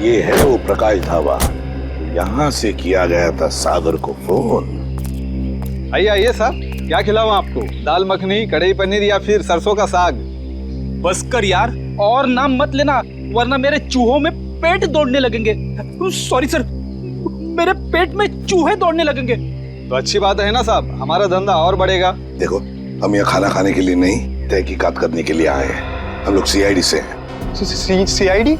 ये है वो प्रकाश ढाबा। यहाँ से किया गया था सागर को फोन। आइए आइए साहब, क्या खिलाऊं आपको? दाल मखनी, कढ़ी पनीर या फिर सरसों का साग? बस कर यार, और नाम मत लेना वरना मेरे चूहों में पेट दौड़ने लगेंगे। सॉरी सर, मेरे पेट में चूहे दौड़ने लगेंगे। तो अच्छी बात है ना साहब, हमारा धंधा और बढ़ेगा। देखो, हम यहाँ खाना खाने के लिए नहीं, तहकीकात करने के लिए आए हैं। हम लोग सीआईडी से हैं। सीआईडी?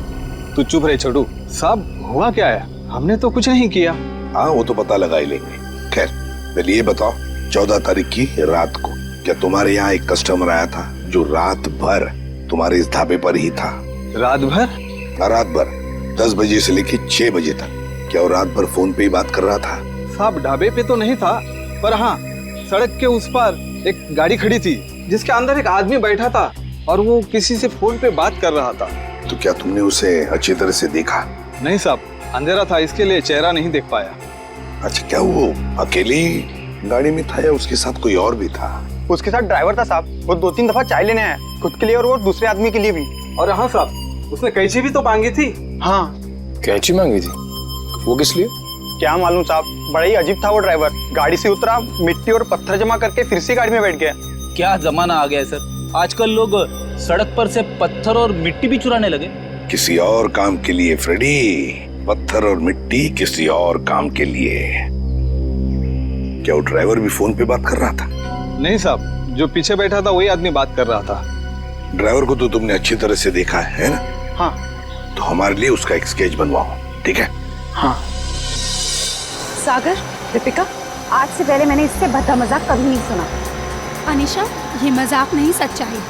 तू चुप रहे छोटू। साहब हुआ क्या है? हमने तो कुछ नहीं किया। हाँ, वो तो पता लगा ही लेंगे। खैर, पहले ये बताओ, 14 तारीख की रात को क्या तुम्हारे यहाँ एक कस्टमर आया था जो रात भर तुम्हारे इस ढाबे पर ही था? रात भर? रात भर 10 बजे से लेके 6 बजे तक। क्या वो रात भर फोन पे ही बात कर रहा था? साहब ढाबे पे तो नहीं था, पर हाँ, सड़क के उस पार एक गाड़ी खड़ी थी जिसके अंदर एक आदमी बैठा था और वो किसी से फोन पे बात कर रहा था। तो क्या तुमने उसे अच्छी तरह से देखा? नहीं साहब, अंधेरा था, इसके लिए चेहरा नहीं देख पाया। अच्छा, क्या वो अकेली गाड़ी में था या उसके साथ कोई और भी था? उसके साथ ड्राइवर था साहब। वो 2-3 दफा चाय लेने आया, खुद के लिए और वो दूसरे आदमी के लिए भी। और हाँ साहब, उसने कैंची भी तो मांगी थी। हाँ, कैंची मांगी थी? वो किस लिए? क्या मालूम साहब, बड़ा ही अजीब था वो ड्राइवर। गाड़ी से उतरा, मिट्टी और पत्थर जमा करके फिर से गाड़ी में बैठ गया। क्या जमाना आ गया है सर, आजकल लोग सड़क पर से पत्थर और मिट्टी भी चुराने लगे। किसी और काम के लिए फ्रेडी, पत्थर और मिट्टी किसी और काम के लिए। क्या वो ड्राइवर भी फोन पे बात कर रहा था? नहीं साहब, जो पीछे बैठा था वही आदमी बात कर रहा था। ड्राइवर को तो तुमने अच्छी तरह से देखा है ना? हाँ। तो हमारे लिए उसका एक स्केच बनवाओ, ठीक है? हाँ। सागर, दीपिका, आज से पहले मैंने इससे भद्दा मजाक कभी नहीं सुना। अनीशा, ये मजाक नहीं, सच्चाई।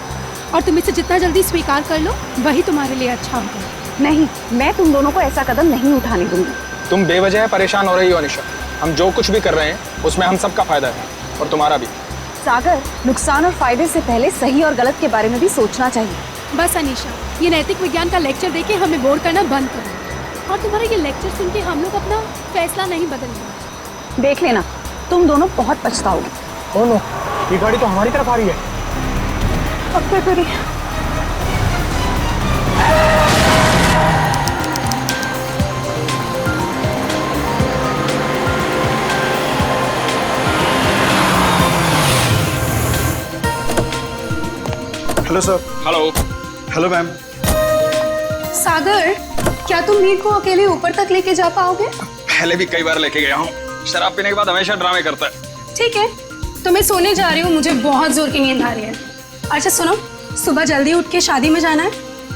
और तुम इसे जितना जल्दी स्वीकार कर लो वही तुम्हारे लिए अच्छा होगा। नहीं, मैं तुम दोनों को ऐसा कदम नहीं उठाने दूंगी। तुम बेवजह परेशान हो रही हो अनिशा। हम जो कुछ भी कर रहे हैं उसमें हम सबका फायदा है, और तुम्हारा भी। सागर, नुकसान और फायदे से पहले सही और गलत के बारे में भी सोचना चाहिए। बस अनीशा, ये नैतिक विज्ञान का लेक्चर देके हमें बोर करना बंद करो। और तुम्हारा ये लेक्चर सुन के हम लोग अपना फैसला नहीं बदलेंगे। देख लेना, तुम दोनों बहुत पछताओगे। ओ नो, ये गाड़ी तो हमारी तरफ आ रही है। अब क्या करें? Hello sir. Hello. Hello ma'am. Sagar, क्या तुम मीर को अकेले ऊपर तक लेके जा पाओगे? पहले भी कई बार लेके गया हूँ। शराब पीने के बाद हमेशा ड्रामे करता है। ठीक है, तो मैं सोने जा रही हूँ, मुझे बहुत जोर की नींद आ रही है। अच्छा सुनो, सुबह जल्दी उठ के शादी में जाना है।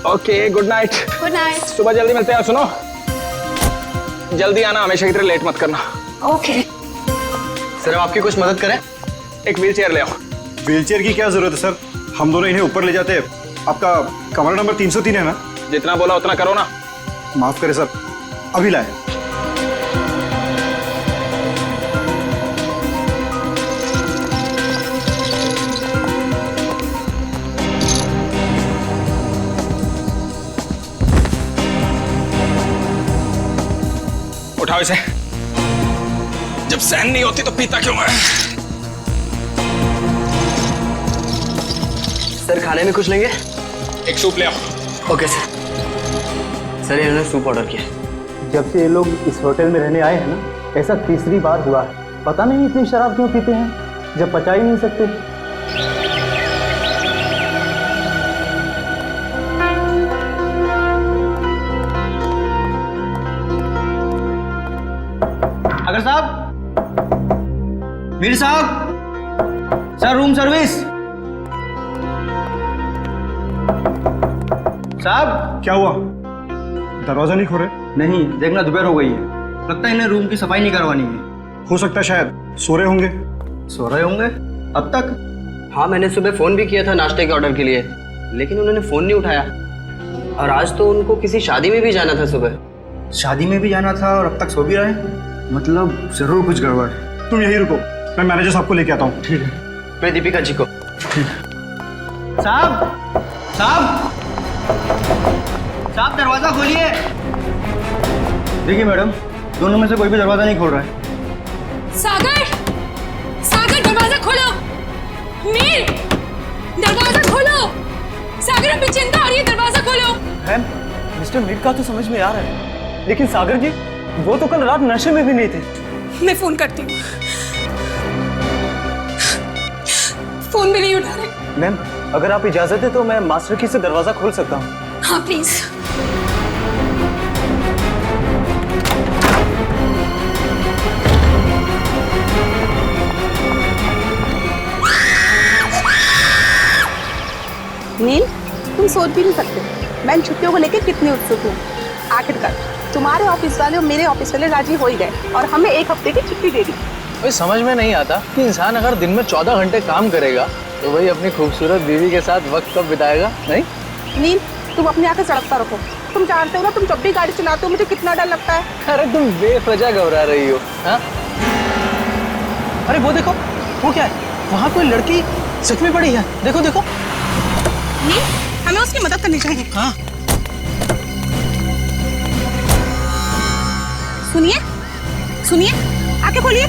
Okay, good night. Good night. सुबह जल्दी मिलते हैं। सुनो, जल्दी आना, हमेशा की तरह लेट मत करना। ओके। सर, हम आपकी कुछ मदद करें? एक व्हील चेयर ले आओ। व्हीलचेयर की क्या जरूरत है सर? हम दोनों इन्हें ऊपर ले जाते हैं। आपका कमरा नंबर 303 है ना? जितना बोला उतना करो ना। माफ करें सर, अभी लाए। उठाओ इसे। जब सहन नहीं होती तो पीता क्यों है? सर, खाने में कुछ लेंगे? एक सूप ले आओ। Okay sir. सर, इन्होंने सूप ऑर्डर किया। जब से ये लोग इस होटल में रहने आए हैं ना, ऐसा तीसरी बार हुआ है। पता नहीं इतनी शराब क्यों पीते हैं जब पचा ही नहीं सकते। अगर साहब, मीर साहब, सर रूम सर्विस। साहब, क्या हुआ? दरवाजा नहीं खोले? नहीं, देखना दोपहर हो गई है, लगता है इन्हें रूम की सफाई नहीं करवानी है। हो सकता है शायद सो रहे होंगे। सो रहे होंगे अब तक? हाँ, मैंने सुबह फोन भी किया था नाश्ते के ऑर्डर के लिए, लेकिन उन्होंने फोन नहीं उठाया। और आज तो उनको किसी शादी में भी जाना था सुबह। शादी में भी जाना था और अब तक सो भी रहे हैं, मतलब जरूर कुछ गड़बड़ है। तुम यहीं रुको, मैं मैनेजर साहब को लेके आता हूँ। ठीक है। मैं दीपिका जी को। साहब, साहब, साहब, दरवाजा खोलिए। देखिए मैडम, दोनों में से कोई भी दरवाजा नहीं खोल रहा है। सागर, सागर दरवाजा खोलो। मीर, दरवाजा खोलो। सागर, हमें चिंता आ रही है, दरवाजा खोलो। मिस्टर मीर का तो समझ में आ रहा है, लेकिन सागर जी, वो तो कल रात नशे में भी नहीं थे। मैं फोन करती हूँ। फोन भी नहीं उठा रहे। मैम, अगर आप इजाजत है तो मैं मास्टर की से दरवाजा खोल सकता हूँ। हाँ प्लीज। नील, तुम सोच भी नहीं सकते मैं इन छुट्टियों को लेकर कितनी उत्सुक हूँ। आखिरकार तुम्हारे ऑफिस वाले और मेरे ऑफिस वाले राजी हो ही गए और हमें 1 हफ्ते की छुट्टी दे दी। भाई समझ में नहीं आता कि इंसान अगर दिन में 14 घंटे काम करेगा तो वही अपनी खूबसूरत बीवी के साथ वक्त कब बिताएगा, नहीं? नील, तुम अपनी आंखें सड़कता रखो। तुम जानते हो ना, तुम जब भी गाड़ी चलाते हो मुझे कितना डर लगता है। अरे तुम बेवजह घबरा रही हो, हाँ? अरे वो देखो, वो क्या है? वहाँ कोई लड़की सच में पड़ी है। देखो देखो। नील, हमें उसकी मदद करनी चाहिए। हाँ। सुनिए, सुनिए, आंखें खोलिए।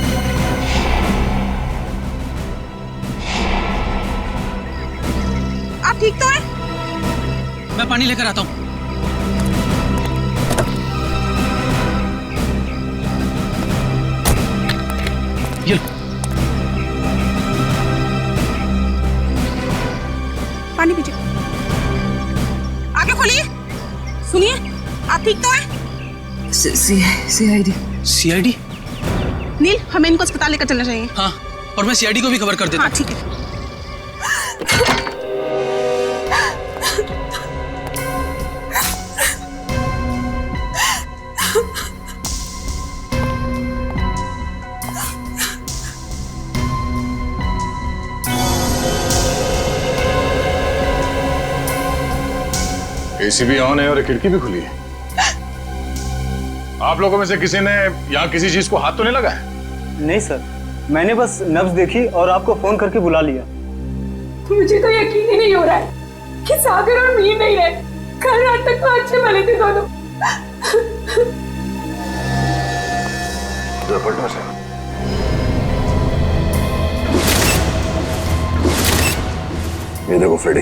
आप ठीक तो हैं? मैं पानी लेकर आता हूँ। ये लो। पानी पीजिए। आंखें खोलिए। सुनिए, आप ठीक तो हैं? सीआईडी। सीआईडी? नील, हमें इनको अस्पताल लेकर चलना चाहिए। हाँ, और मैं सीआईडी को भी खबर कर देता हूँ। हाँ ठीक है। एसी भी ऑन है और खिड़की भी खुली है। आप लोगों में से किसी ने यहाँ किसी चीज को हाथ तो नहीं लगाया? नहीं सर, मैंने बस नब्ज देखी और आपको फोन करके बुला लिया। मुझे तो यकीन ही नहीं हो रहा है कि सागर और मीर नहीं रहे। कल रात तक तो अच्छे भले थे दोनों। ये देखो फ्रेडी,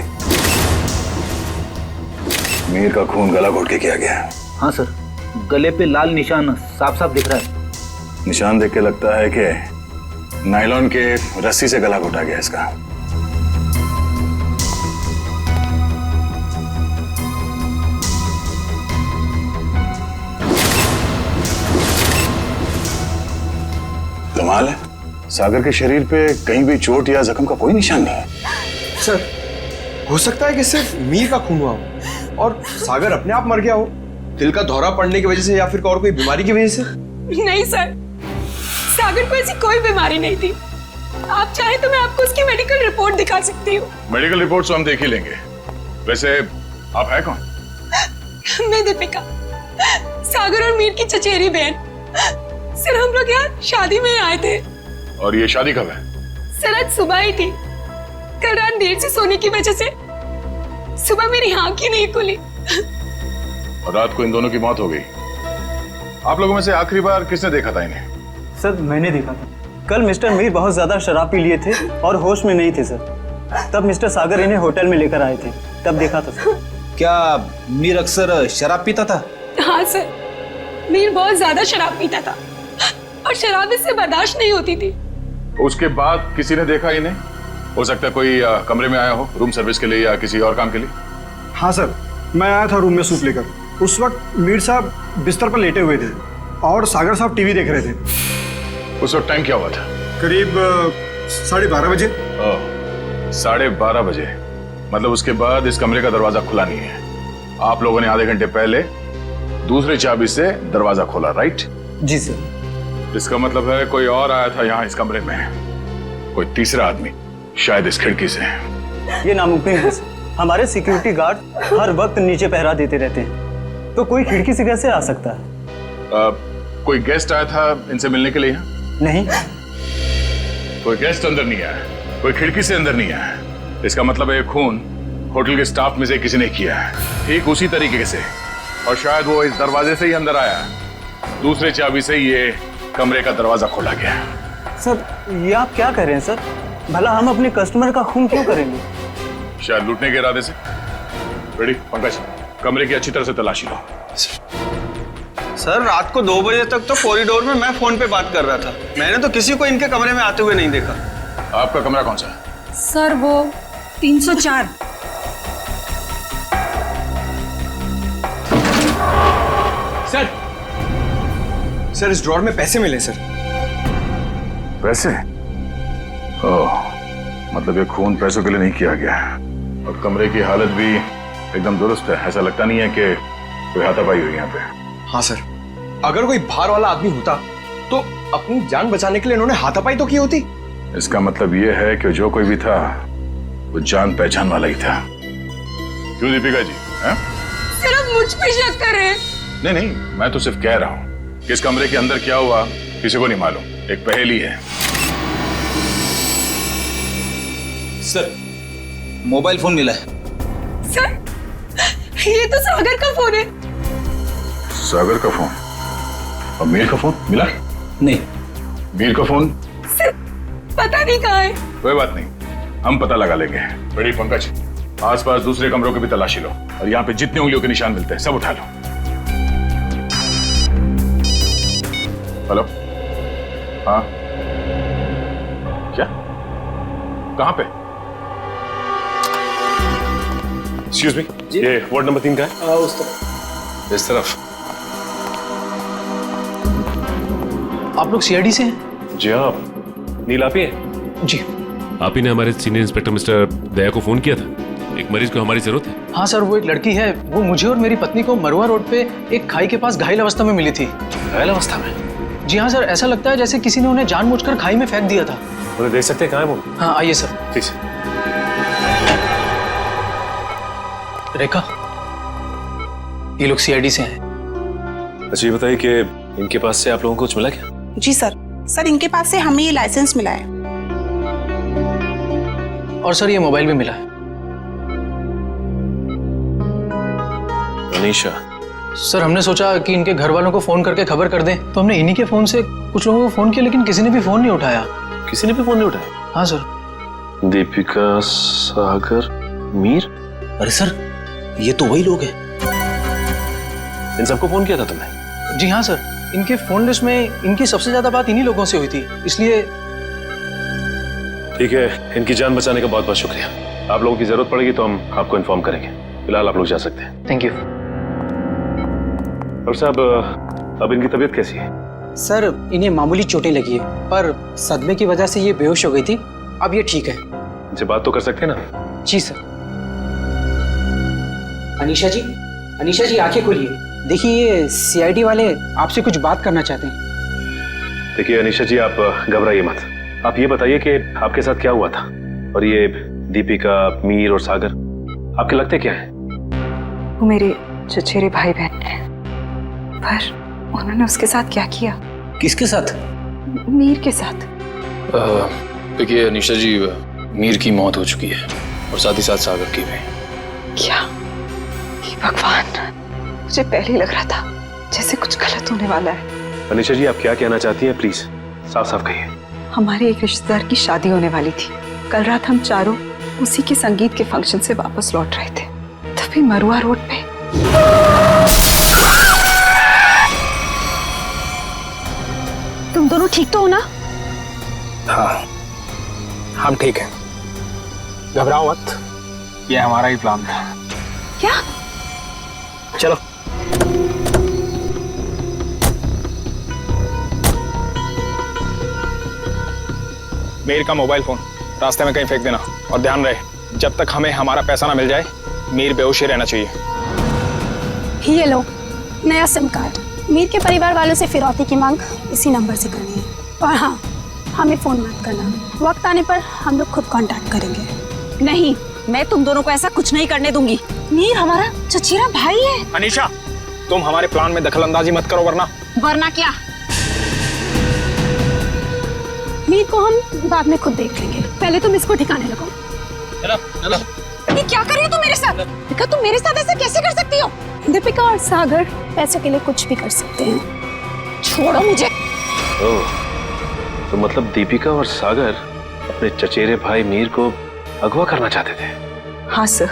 मीर का खून गला घोट के किया गया है। हाँ सर, गले पे लाल निशान साफ साफ दिख रहा है। निशान देख के लगता है कि नायलॉन के रस्सी से गला घोटा गया इसका। कमाल है, सागर के शरीर पे कहीं भी चोट या जख्म का कोई निशान नहीं है। सर, हो सकता है कि सिर्फ मीर का खून हुआ हो और सागर अपने आप मर गया हो, दिल का दौरा पड़ने की वजह से या फिर और कोई बीमारी की वजह से। नहीं सर, सागर को ऐसी कोई बीमारी नहीं थी। आप चाहे तो मैं आपको उसकी मेडिकल रिपोर्ट दिखा सकती हूँ। मेडिकल रिपोर्ट तो हम देख ही लेंगे। वैसे आप है कौन? मैं दीपिका, सागर और मीर की चचेरी बहन। सर, हम लोग यहाँ शादी में आए थे। और ये शादी कब है? सर, आज सुबह ही थी। कल रात देर से सोने की वजह से सुबह मेरी आंख ही नहीं खुली। और रात को इन दोनों की मौत हो गई। आप लोगों में से आखिरी बार किसने देखा था इन्हें? सर, मैंने देखा था। कल मिस्टर मीर बहुत ज्यादा शराब पी लिए थे और होश में नहीं थे सर। तब मिस्टर सागर इन्हें होटल में लेकर आए थे, तब देखा था सर। क्या मीर अक्सर शराब पीता था? हाँ सर, मीर बहुत ज्यादा शराब पीता था और शराब इससे बर्दाश्त नहीं होती थी। उसके बाद किसी ने देखा इन्हें? हो सकता है कोई कमरे में आया हो रूम सर्विस के लिए या किसी और काम के लिए। हाँ सर, मैं आया था रूम में सूप लेकर। उस वक्त मीर साहब बिस्तर पर लेटे हुए थे और सागर साहब टीवी देख रहे थे। उस वक्त टाइम क्या हुआ था? करीब 12:30 बजे। 12:30 बजे, मतलब उसके बाद इस कमरे का दरवाजा खुला नहीं है। आप लोगों ने आधे घंटे पहले दूसरी चाबी से दरवाजा खोला, राइट? जी सर। इसका मतलब है कोई और आया था यहाँ इस कमरे में, कोई तीसरा आदमी, शायद इस खिड़की से। ये नामुमकिन है सर। हमारे सिक्योरिटी गार्ड हर वक्त नीचे पहरा देते रहते हैं, तो कोई खिड़की से कैसे आ सकता है? कोई गेस्ट आया था इनसे मिलने के लिए? नहीं, कोई गेस्ट अंदर नहीं आया, कोई खिड़की से अंदर नहीं आया। इसका मतलब है खून होटल के स्टाफ में से किसी ने किया है, ठीक उसी तरीके से। और शायद वो इस दरवाजे से ही अंदर आया, दूसरे चाबी से ये कमरे का दरवाजा खोला गया। सर, ये आप क्या कह रहे हैं सर? भला हम अपने कस्टमर का खून क्यों करेंगे? शायद लूटने के इरादे से। रेडी पंकज, कमरे की अच्छी तरह से तलाशी लो। सर रात को 2 बजे तक तो कॉरिडोर में मैं फोन पे बात कर रहा था। मैंने तो किसी को इनके कमरे में आते हुए नहीं देखा। आपका कमरा कौन सा है? सर वो 304। सर इस ड्रॉर में पैसे मिले सर। पैसे? ओह, मतलब ये खून पैसों के लिए नहीं किया गया। और कमरे की हालत भी एकदम दुरुस्त है, ऐसा लगता नहीं है कि कोई हाथापाई हुई यहाँ पे। हाँ सर, अगर कोई बाहर वाला आदमी होता तो अपनी जान बचाने के लिए इन्होंने हाथापाई तो की होती। इसका मतलब ये है कि जो कोई भी था वो जान पहचान वाला ही था। क्यों दीपिका जी? सर आप मुझ पे शक कर रहे हैं? नहीं नहीं, मैं तो सिर्फ कह रहा हूँ कि इस कमरे के अंदर क्या हुआ किसी को नहीं मालूम, एक पहेली है। सर मोबाइल फोन मिला है। सर ये तो सागर का फोन है। सागर का फोन और मीर का फोन मिला? नहीं। मीर का फोन सर पता नहीं कहाँ है। कोई बात नहीं, हम पता लगा लेंगे। बड़ी पंकज, आसपास दूसरे कमरों की भी तलाशी लो और यहाँ पे जितने उंगलियों के निशान मिलते हैं सब उठा लो। हेलो, हाँ क्या? कहाँ पे? एक्सक्यूज मी, ये वार्ड नंबर 3 का है? उस तरफ। इस तरफ? आप लोग सीआईडी से हैं? जी हाँ, नील आप ही हैं? जी। आप ही ने हमारे सीनियर इंस्पेक्टर मिस्टर दया को फोन किया था, एक मरीज को हमारी जरूरत है। हाँ सर, वो एक लड़की है, वो मुझे और मेरी पत्नी को मरुआ रोड पे एक खाई के पास घायल अवस्था में मिली थी। घायल अवस्था में? जी हाँ सर, ऐसा लगता है जैसे किसी ने उन्हें जानबूझकर खाई में फेंक दिया था। उन्हें देख सकते हैं कहाँ है वो? हाँ आइए सर। ठीक है। रेखा, ये लोग सीआईडी से हैं। अच्छा ये बताइए कि इनके पास से आप लोगों को कुछ मिला क्या? जी सर इनके पास से हमें ये लाइसेंस मिला है। और सर ये मोबाइल भी मिला है। अनीशा? सर हमने सोचा कि इनके घर वालों को फोन करके खबर कर दें, तो हमने इन्हीं के फोन से कुछ लोगों को फोन किया, लेकिन किसी ने भी फोन नहीं उठाया। किसी ने भी फोन नहीं उठाया? हाँ सर। दीपिका, सागर, मीर? अरे सर ये तो वही लोग हैं। इन सबको फोन किया था तुमने? जी हाँ सर, इनके फोन लिस्ट में इनकी सबसे ज्यादा बात इन्हीं लोगों से हुई थी, इसलिए। ठीक है, इनकी जान बचाने का बहुत बहुत शुक्रिया। आप लोगों की जरूरत पड़ेगी तो हम आपको इन्फॉर्म करेंगे। फिलहाल आप लोग जा सकते हैं। Thank you. और साहब अब इनकी तबीयत कैसी है? सर इन्हें मामूली चोटें लगी है, पर सदमे की वजह से ये बेहोश हो गई थी। अब ये ठीक है। इनसे बात तो कर सकते हैं ना? जी सर। अनीशा जी आंखें खोलिए। देखिए ये सीआईडी वाले आपसे कुछ बात करना चाहते हैं। देखिए अनीशा जी, आप घबराइए मत। आप ये बताइए कि आपके साथ क्या हुआ था, और ये दीपिका, मीर और सागर आपके लगते क्या हैं? वो मेरे चचेरे भाई बहन हैं, पर उन्होंने उसके साथ क्या किया? किसके साथ? मीर के साथ। देखिए अनीशा जी, मीर की मौत हो चुकी है और साथ ही साथ सागर की भी। क्या? हे भगवान, मुझे पहले ही लग रहा था जैसे कुछ गलत होने वाला है। अनीशा जी, आप क्या कहना चाहती हैं? प्लीज साफ साफ कहिए। हमारे एक रिश्तेदार की शादी होने वाली थी। कल रात हम चारों उसी के संगीत के फंक्शन से वापस लौट रहे थे, तभी मरुआ रोड पे तुम दोनों ठीक तो हो ना? हाँ हम ठीक हैं, घबराओ मत, ये हमारा ही प्लान था। क्या? चलो। मीर का मोबाइल फोन रास्ते में कहीं फेंक देना, और ध्यान रहे जब तक हमें हमारा पैसा ना मिल जाए मीर बेहोश ही रहना चाहिए। ये लो नया सिम कार्ड। मीर के परिवार वालों से फिरौती की मांग इसी नंबर से करनी है। और हाँ, हमें फोन मत करना, वक्त आने पर हम लोग खुद कांटेक्ट करेंगे। नहीं, मैं तुम दोनों को ऐसा कुछ नहीं करने दूंगी। मीर हमारा चचेरा भाई है। अनीशा, तुम हमारे प्लान में दखल अंदाजी मत करो, वरना क्या? मीर को हम बाद में खुद देख लेंगे, पहले तुम इसको ठिकाने लगाओ। चलो। ये क्या कर रही हो तुम मेरे साथ? दीपिका, तुम मेरे साथ ऐसे कैसे कर सकती हो? दीपिका और सागर पैसों के लिए कुछ भी कर सकते हैं। छोड़ो मुझे। ओह, तो मतलब दीपिका और सागर अपने चचेरे भाई मीर को अगवा करना चाहते थे? हाँ सर,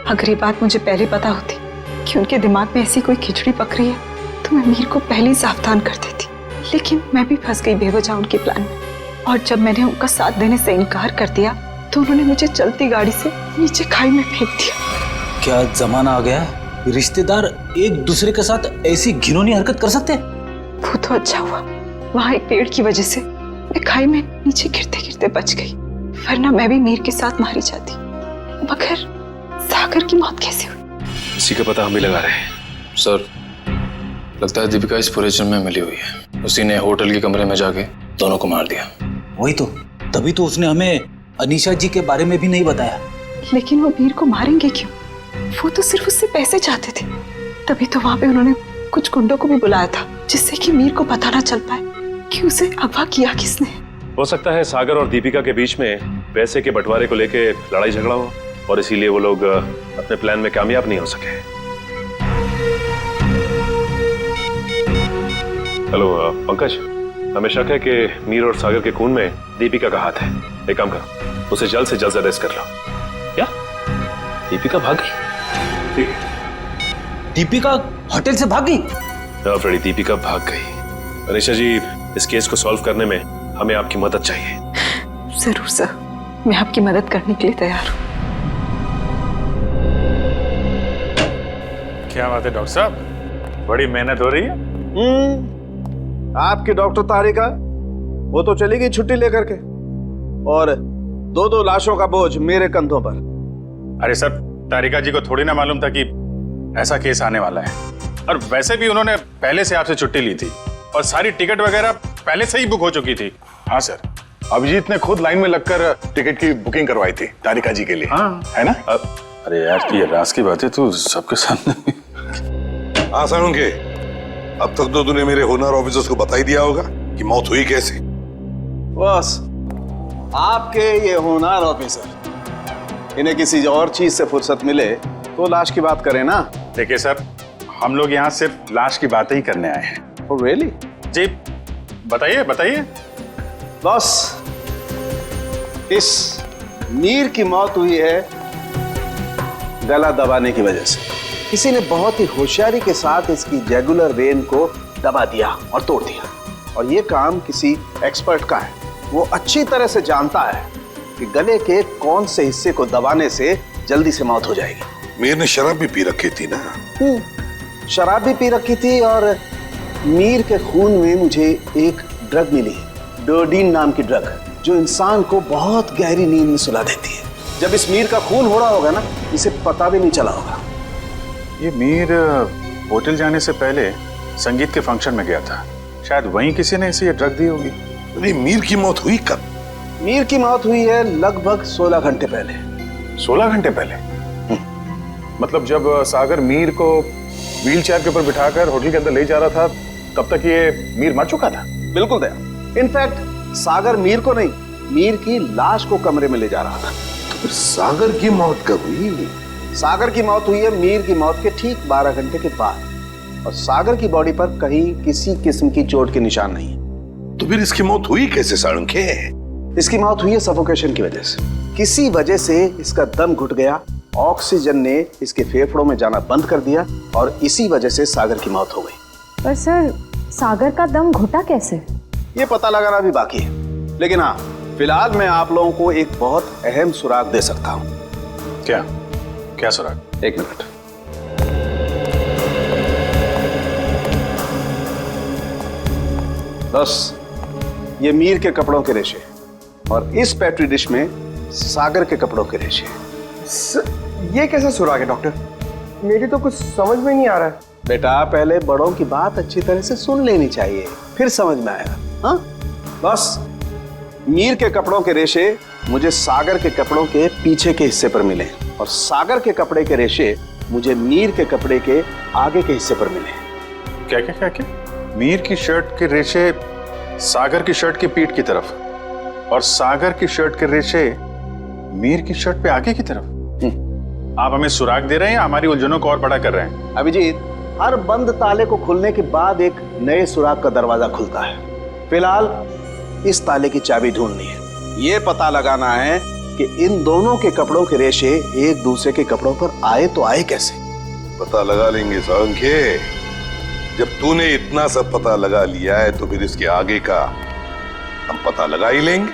अगर ये बात मुझे पहले पता होती कि उनके दिमाग में ऐसी कोई खिचड़ी पक रही है, तो मैं मीर को पहले ही सावधान कर देती, लेकिन मैं भी फंस गई बेवजह उनके प्लान में। और जब मैंने उनका साथ देने से इनकार कर दिया तो उन्होंने मुझे चलती गाड़ी से नीचे खाई में फेंक दिया। क्या जमाना आ गया है, रिश्तेदार एक दूसरे के साथ ऐसी घिनौनी हरकत कर सकते हैं? वो तो अच्छा हुआ, वहां एक पेड़ की वजह से मैं खाई में नीचे गिरते गिरते बच गई, वरना मैं भी मीर के साथ मारी जाती। मगर सागर की मौत कैसे हुई? इसी का पता हम भी लगा रहे हैं। सर, लगता है दीपिका इस पूरे जुर्म में मिली हुई है। उसी ने होटल के कमरे में जाके दोनों को मार दिया। वही तो, तभी तो उसने हमें अनीशा जी के बारे में भी नहीं बताया। लेकिन वो मीर को मारेंगे क्यों? वो तो सिर्फ उससे पैसे चाहते थे। तभी तो वहां पे उन्होंने कुछ गुंडों को भी बुलाया था, जिससे कि मीर को पता ना चल पाए कि उसे अगवा किया किसने। हो सकता है सागर और दीपिका के बीच में पैसे के बंटवारे को लेके लड़ाई झगड़ा हो और इसीलिए वो लोग अपने प्लान में कामयाब नहीं हो सके। हेलो पंकज, हमें शक है कि मीर और सागर के खून में दीपिका का हाथ है। एक काम करो, उसे जल्द से जल्द अरेस्ट कर लो। क्या दीपिका भाग गई? ठीक है, दीपिका होटल से भाग गई? हाँ फ्रेडी, दीपिका भाग गई। अनीशा जी, इस केस को सॉल्व करने में हमें आपकी मदद चाहिए। जरूर सर, मैं आपकी मदद करने के लिए तैयार हूँ। क्या बात है डॉक्टर साहब, बड़ी मेहनत हो रही है। आपकी डॉक्टर तारिका, वो तो चली गई छुट्टी लेकर के, और दो लाशों का बोझ मेरे कंधों पर। अरे सर, तारिका जी को थोड़ी ना मालूम था कि ऐसा केस आने वाला है। और वैसे भी उन्होंने पहले से आपसे छुट्टी ली थी और सारी टिकट वगैरह पहले से ही बुक हो चुकी थी। हाँ सर, अभिजीत ने खुद लाइन में लगकर टिकट की बुकिंग करवाई थी तारिका जी के लिए। हाँ है ना? अरे यार, ये राज की बातें तो सबके सामने। हाँ साळुंखे, अब तक तो तूने मेरे होनर ऑफिसर्स को बता ही दिया होगा कि मौत हुई कैसे। बस आपके ये होनहार ऑफिसर, इन्हें किसी और चीज से फुर्सत मिले तो लाश की बात करें ना। देखिए सर, हम लोग यहाँ सिर्फ लाश की बातें ही करने आए हैं। Oh, really? जी बताइए बताइए। बस इस मीर की मौत हुई है गला दबाने की वजह से। किसी ने बहुत ही होशियारी के साथ इसकी जैगुलर वेन को दबा दिया और तोड़ दिया, और ये काम किसी एक्सपर्ट का है। वो अच्छी तरह से जानता है कि गले के कौन से हिस्से को दबाने से जल्दी से मौत हो जाएगी। मीर ने शराब भी पी रखी थी ना? शराब भी पी रखी थी, और मीर के खून में मुझे एक ड्रग मिली, डोडीन नाम की ड्रग, जो इंसान को बहुत गहरी नींद में सुला देती है। जब इस मीर का खून हो रहा होगा ना, इसे पता भी नहीं चला होगा। ये मीर होटल जाने से पहले संगीत के फंक्शन में गया था, शायद वहीं किसी ने इसे ये ड्रग दी होगी। नहीं, मीर की मौत हुई कब? मीर की मौत हुई है लगभग 16 घंटे पहले। 16 घंटे पहले? मतलब जब सागर मीर को व्हीलचेयर के ऊपर बिठाकर होटल के अंदर ले जा रहा था, तब तक ये मीर मर चुका था? बिल्कुल दया। इनफैक्ट सागर मीर को नहीं, मीर की लाश को कमरे में ले जा रहा था। तो फिर सागर की मौत कब हुई? सागर की मौत हुई है मीर की मौत के ठीक 12 घंटे के बाद, और सागर की बॉडी पर कहीं किसी किस्म की चोट के निशान नहीं है। तो फिर इसकी मौत हुई कैसे साळुंखे? इसकी मौत हुई है सफोकेशन की वजह से। किसी वजह से इसका दम घुट गया, ऑक्सीजन ने इसके फेफड़ों में जाना बंद कर दिया, और इसी वजह से सागर की मौत हो गई। पर सर, सागर का दम घुटा कैसे? ये पता लगाना भी बाकी है, लेकिन हाँ, फिलहाल मैं आप लोगों को एक बहुत अहम सुराग दे सकता हूँ। क्या क्या सुराग? एक मिनट। बस ये मीर के कपड़ों के रेशे, और इस पेट्री डिश में सागर के कपड़ों के रेशे। ये कैसे सुराग है डॉक्टर? मेरी तो कुछ समझ में नहीं आ रहा है। बेटा, पहले बड़ों की बात अच्छी तरह से सुन लेनी चाहिए, फिर समझ में आएगा। हाँ, बस मीर के कपड़ों के रेशे मुझे सागर के कपड़ों के पीछे के हिस्से पर मिले, और सागर के कपड़े के रेशे मुझे मीर के कपड़े के आगे के हिस्से पर मिले। क्या क्या क्या क्या? मीर की शर्ट के रेशे सागर की शर्ट की पीठ की तरफ, और सागर की शर्ट के रेशे मीर की शर्ट पे आगे की तरफ। आप हमें सुराग दे रहे हैं या हमारी उलझनों को और बड़ा कर रहे हैं? अभिजीत, हर बंद ताले को खुलने के बाद एक नए सुराग का दरवाजा खुलता है। फिलहाल इस ताले की चाबी ढूंढनी है। ये पता लगाना है कि इन दोनों के कपड़ों के रेशे एक दूसरे के कपड़ों पर आए तो आए कैसे। पता लगा लेंगे साळुंखे। जब तूने इतना सब पता लगा लिया है तो फिर इसके आगे का हम पता लगा ही लेंगे।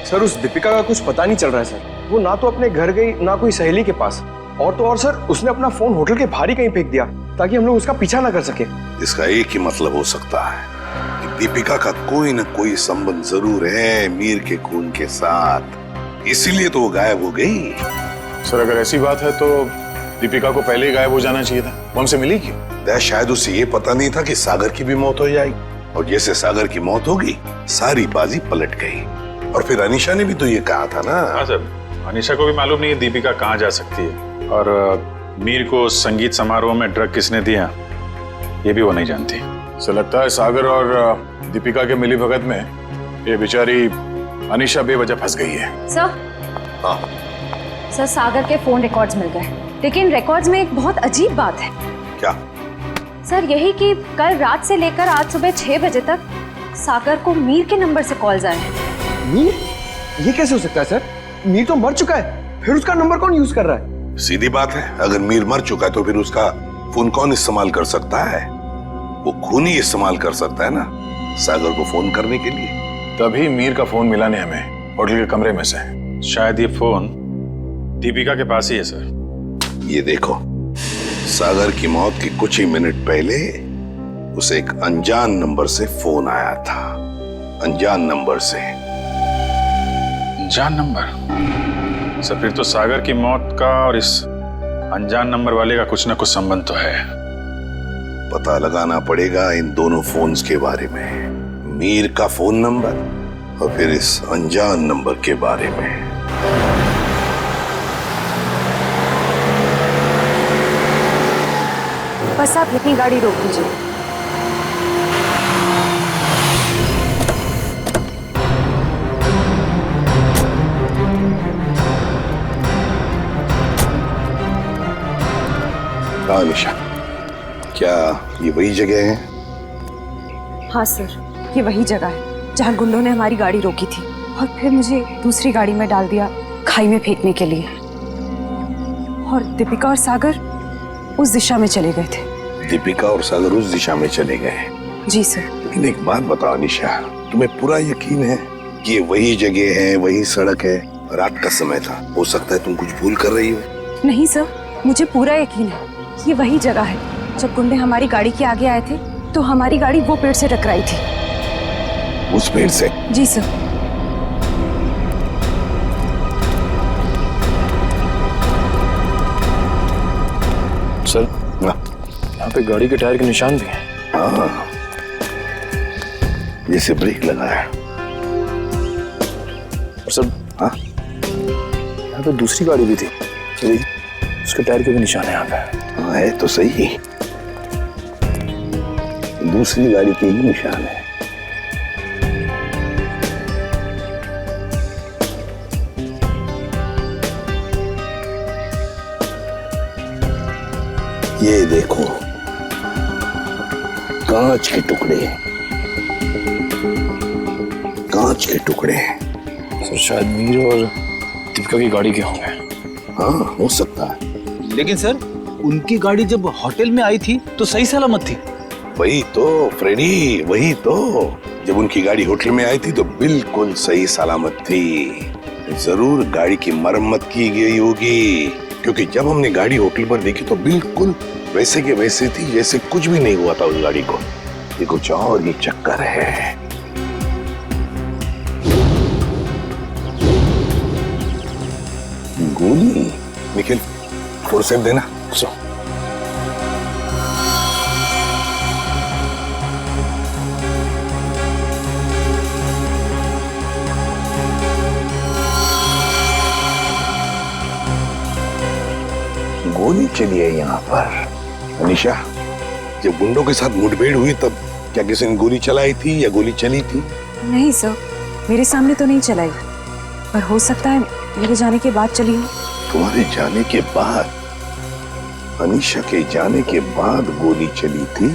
सर उस दीपिका का कुछ पता नहीं चल रहा है सर। वो ना तो अपने घर गई ना कोई सहेली के पास, और तो और सर उसने अपना फोन होटल के बाहर ही कहीं फेंक दिया ताकि हम लोग उसका पीछा ना कर सके। इसका एक ही मतलब हो सकता है कि दीपिका का कोई ना कोई संबंध जरूर है मीर के खून के साथ, इसीलिए तो वो गायब हो गई। सर अगर ऐसी बात है तो दीपिका को पहले ही गायब हो जाना चाहिए था। वो हमसे मिली क्यों? शायद उसे ये पता नहीं था कि सागर की भी मौत हो जाएगी, और जैसे सागर की मौत होगी सारी बाजी पलट गई। और फिर अनीशा ने भी तो ये कहा था ना। हाँ सर, अनीशा को भी मालूम नहीं है दीपिका कहाँ जा सकती है, और मीर को संगीत समारोह में ड्रग किसने दिया ये भी वो नहीं जानती। सर लगता है सागर और दीपिका के मिली भगत में ये बेचारी अनीशा बेवजह फंस गई है। सर, हाँ सर सागर के फोन रिकॉर्ड्स मिल गए, लेकिन रिकॉर्ड्स में एक बहुत अजीब बात है। क्या? सर यही कि कल रात से लेकर आज सुबह 6 बजे तक सागर को मीर के नंबर से कॉल्स आए हैं। मीर? ये कैसे हो सकता है सर? मीर तो मर चुका है, फिर उसका नंबर कौन यूज कर रहा है? सीधी बात है, अगर मीर मर चुका है तो फिर उसका फोन कौन इस्तेमाल कर सकता है? वो खून ही इस्तेमाल कर सकता है ना सागर को फोन करने के लिए। तभी मीर का फोन मिला नहीं हमें होटल के कमरे में से। शायद ये फोन दीपिका के पास ही है सर। ये देखो, सागर की मौत के कुछ ही मिनट पहले उसे एक अनजान नंबर से फोन आया था। अनजान नंबर से। अनजान नंबर? सर फिर तो सागर की मौत का और इस अनजान नंबर वाले का कुछ ना कुछ संबंध तो है। पता लगाना पड़ेगा इन दोनों फोन्स के बारे में, मीर का फोन नंबर और फिर इस अनजान नंबर के बारे में। बस आप यहीं गाड़ी रोक दीजिए। हाँ निशा, क्या ये वही जगह है? हाँ सर, ये वही जगह है जहाँ गुंडों ने हमारी गाड़ी रोकी थी और फिर मुझे दूसरी गाड़ी में डाल दिया खाई में फेंकने के लिए। और दीपिका और सागर उस दिशा में चले गए थे। दीपिका और सागर उस दिशा में चले गए? जी सर। लेकिन एक बात बताओ निशा, तुम्हें पूरा यकीन है कि ये वही जगह है, वही सड़क है? रात का समय था, हो सकता है तुम कुछ भूल कर रही हो। नहीं सर, मुझे पूरा यकीन है ये वही जगह है। जब गुंडे हमारी गाड़ी के आगे आए थे तो हमारी गाड़ी वो पेड़ से टकराई थी। उस पेड़ से? जी सर। सर यहाँ पे गाड़ी के टायर के निशान भी हैं। हाँ, जैसे ब्रेक लगा है। और सर हाँ, यहाँ पे दूसरी गाड़ी भी थी, उसके टायर के भी निशान है यहाँ पे। हाँ है तो सही, दूसरी गाड़ी के ही निशान है। ये देखो, कांच के टुकड़े, कांच के टुकड़े। सर शायद मीर और दीपिका की गाड़ी के होंगे। हाँ हो सकता है। लेकिन सर उनकी गाड़ी जब होटल में आई थी तो सही सलामत थी। वही तो फ्रेडी, वही तो। जब उनकी गाड़ी होटल में आई थी तो बिल्कुल सही सलामत थी। जरूर गाड़ी की मरम्मत की गई होगी, क्योंकि जब हमने गाड़ी होटल पर देखी तो बिल्कुल वैसे के वैसे थी जैसे कुछ भी नहीं हुआ था उस गाड़ी को। ये कुछ और ही चक्कर है। गोली? निखिल फोर्सेप देना। सो गोली चली है यहाँ पर। अनीशा, जब गुंडों के साथ मुठभेड़ हुई तब क्या किसी ने गोली चलाई थी या गोली चली थी? नहीं सर, मेरे सामने तो नहीं चलाई, पर हो सकता है मेरे जाने के बाद चली हो। तुम्हारे जाने के बाद? अनीशा के जाने के बाद गोली चली थी?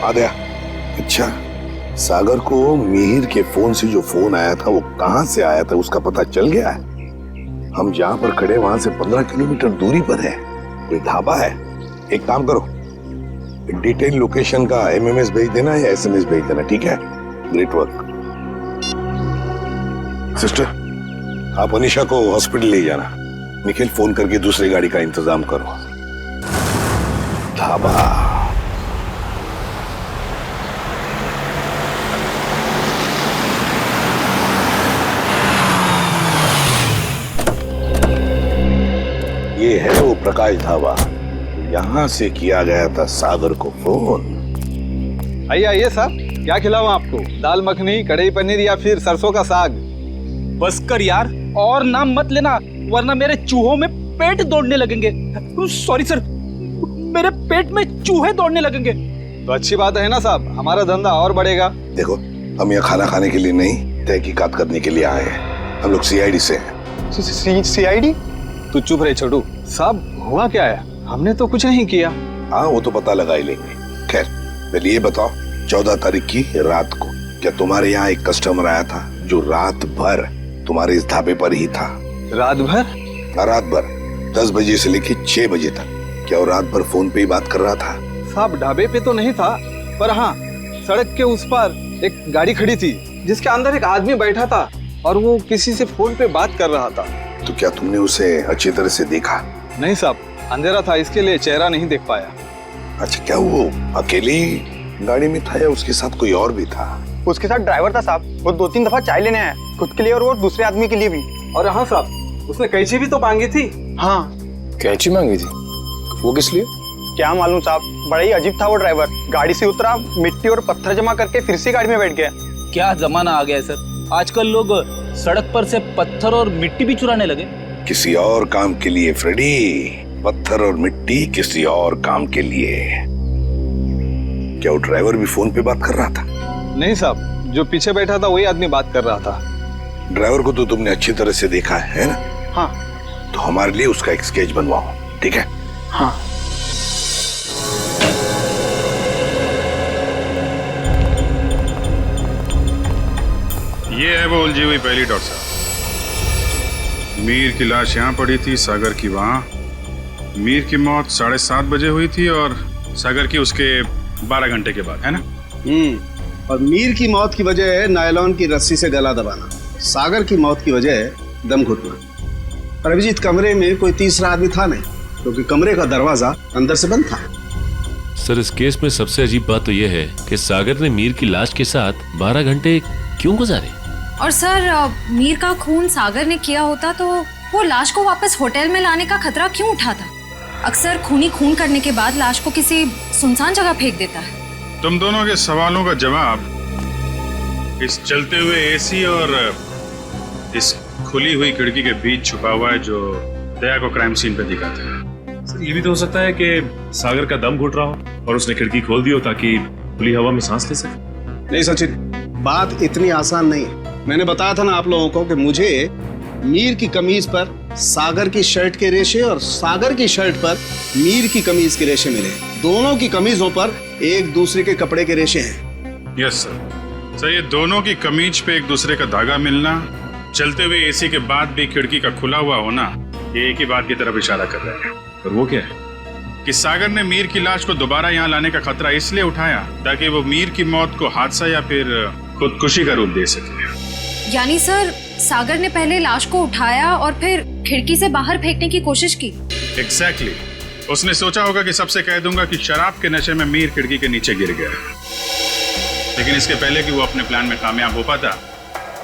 आद्या, अच्छा सागर को मिहिर के फोन से जो फोन आया था वो कहां से आया था, उसका पता चल गया है? हम जहाँ पर खड़े वहां से 15 किलोमीटर दूरी पर है, कोई ढाबा है। एक काम करो, डिटेल लोकेशन का एमएमएस भेज देना या एसएमएस भेज देना, ठीक है? Great work. सिस्टर, आप अनीशा को हॉस्पिटल ले जाना। निखिल, फोन करके दूसरी गाड़ी का इंतजाम करो। ढाबा। ये है वो प्रकाश ढाबा। यहां से किया गया था सागर को फोन। आइए आइए साहब, क्या खिलाऊं आपको? दाल मखनी, कढ़ाई पनीर या फिर सरसों का साग? बस कर यार, और नाम मत लेना वरना मेरे चूहों में पेट दौड़ने लगेंगे। सॉरी सर, मेरे पेट में चूहे दौड़ने लगेंगे। तो अच्छी बात है ना साहब, हमारा धंधा और बढ़ेगा। देखो, हम यहाँ खाना खाने के लिए नहीं, तहकीकात करने के लिए आए हैं। हम लोग सीआईडी से हैं। सीआईडी? तू चुप रहे छोटू। साहब, हुआ क्या है? हमने तो कुछ नहीं किया। हाँ, वो तो पता लगा ही लेंगे। खैर, पहले ये बताओ, 14 तारीख की रात को क्या तुम्हारे यहाँ एक कस्टमर आया था जो रात भर तुम्हारे इस ढाबे पर ही था? रात भर? रात भर 10 बजे से लेकर 6 बजे तक। क्या वो रात भर फोन पे ही बात कर रहा था? साहब, ढाबे पे तो नहीं था, पर हाँ, सड़क के उस पार एक गाड़ी खड़ी थी जिसके अंदर एक आदमी बैठा था और वो किसी से फोन पे बात कर रहा था। तो क्या तुमने उसे अच्छी तरह से देखा? नहीं साहब, अंधेरा था, इसके लिए चेहरा नहीं देख पाया। अच्छा, क्या वो अकेली गाड़ी में था या उसके साथ कोई और भी था? उसके साथ ड्राइवर था साहब। वो 2-3 दफा चाय लेने आया, खुद के लिए और वो दूसरे आदमी के लिए भी। और हाँ साहब, उसने कैंची भी तो मांगी थी। हाँ, कैंची मांगी थी? वो किस लिए? क्या मालूम साहब, बड़ा ही अजीब था वो ड्राइवर। गाड़ी से उतरा, मिट्टी और पत्थर जमा करके फिर से गाड़ी में बैठ गया। क्या जमाना आ गया है सर, आजकल लोग सड़क पर से पत्थर और मिट्टी भी चुराने लगे। किसी और काम के लिए फ्रेडी, पत्थर और मिट्टी किसी और काम के लिए। क्या वो ड्राइवर भी फोन पे बात कर रहा था? नहीं साहब, जो पीछे बैठा था वही आदमी बात कर रहा था। ड्राइवर को तो तुमने अच्छी तरह से देखा है ना? हाँ। तो हमारे लिए उसका एक स्केच बनवाओ, ठीक है? हाँ। ये है वो उलझी हुई पहली डॉट साहब। मीर की लाश यहाँ पड़ी थी, सागर की वहाँ। मीर की मौत 7:30 बजे हुई थी और सागर की उसके 12 घंटे के बाद, है ना? और मीर की मौत की वजह है नायलॉन की रस्सी से गला दबाना, सागर की मौत की वजह है दम घुटना। पर अभिजीत, कमरे में कोई तीसरा आदमी था नहीं, क्योंकि कमरे का दरवाजा अंदर से बंद था। सर, इस केस में सबसे अजीब बात तो यह है कि सागर ने मीर की लाश के साथ 12 घंटे क्यों गुजारे? और सर, मीर का खून सागर ने किया होता तो वो लाश को वापस होटल में लाने का खतरा क्यों उठाता? अक्सर खूनी खून करने के बाद लाश को किसी सुनसान जगह फेंक देता है। तुम दोनों के सवालों का जवाब इस चलते हुए एसी और इस खुली हुई खिड़की के बीच छुपा हुआ है जो दया को क्राइम सीन पे दिखाता है। सर, ये भी तो हो सकता है कि सागर का दम घुट रहा हो और उसने खिड़की खोल दी हो ताकि खुली हवा में सांस ले सके। नहीं सचिन, बात इतनी आसान नहीं है। मैंने बताया था ना आप लोगों को कि मुझे मीर की कमीज पर सागर की शर्ट के रेशे और सागर की शर्ट पर मीर की कमीज के रेशे मिले। दोनों की कमीजों पर एक दूसरे के कपड़े के रेशे हैं। Yes sir. सर, ये दोनों की कमीज पे एक दूसरे का धागा मिलना, चलते हुए एसी के बाद भी खिड़की का खुला हुआ होना, ये एक ही बात की तरफ इशारा कर रहा है। और वो क्या है? कि सागर ने मीर की लाश को दोबारा यहाँ लाने का खतरा इसलिए उठाया ताकि वो मीर की मौत को हादसा या फिर खुदकुशी का रूप दे सके। यानी सर, सागर ने पहले लाश को उठाया और फिर खिड़की से बाहर फेंकने की कोशिश की। एग्जैक्टली। उसने सोचा होगा कि सबसे कह दूंगा कि शराब के नशे में मीर खिड़की के नीचे गिर गया, लेकिन इसके पहले कि वो अपने प्लान में कामयाब हो पाता,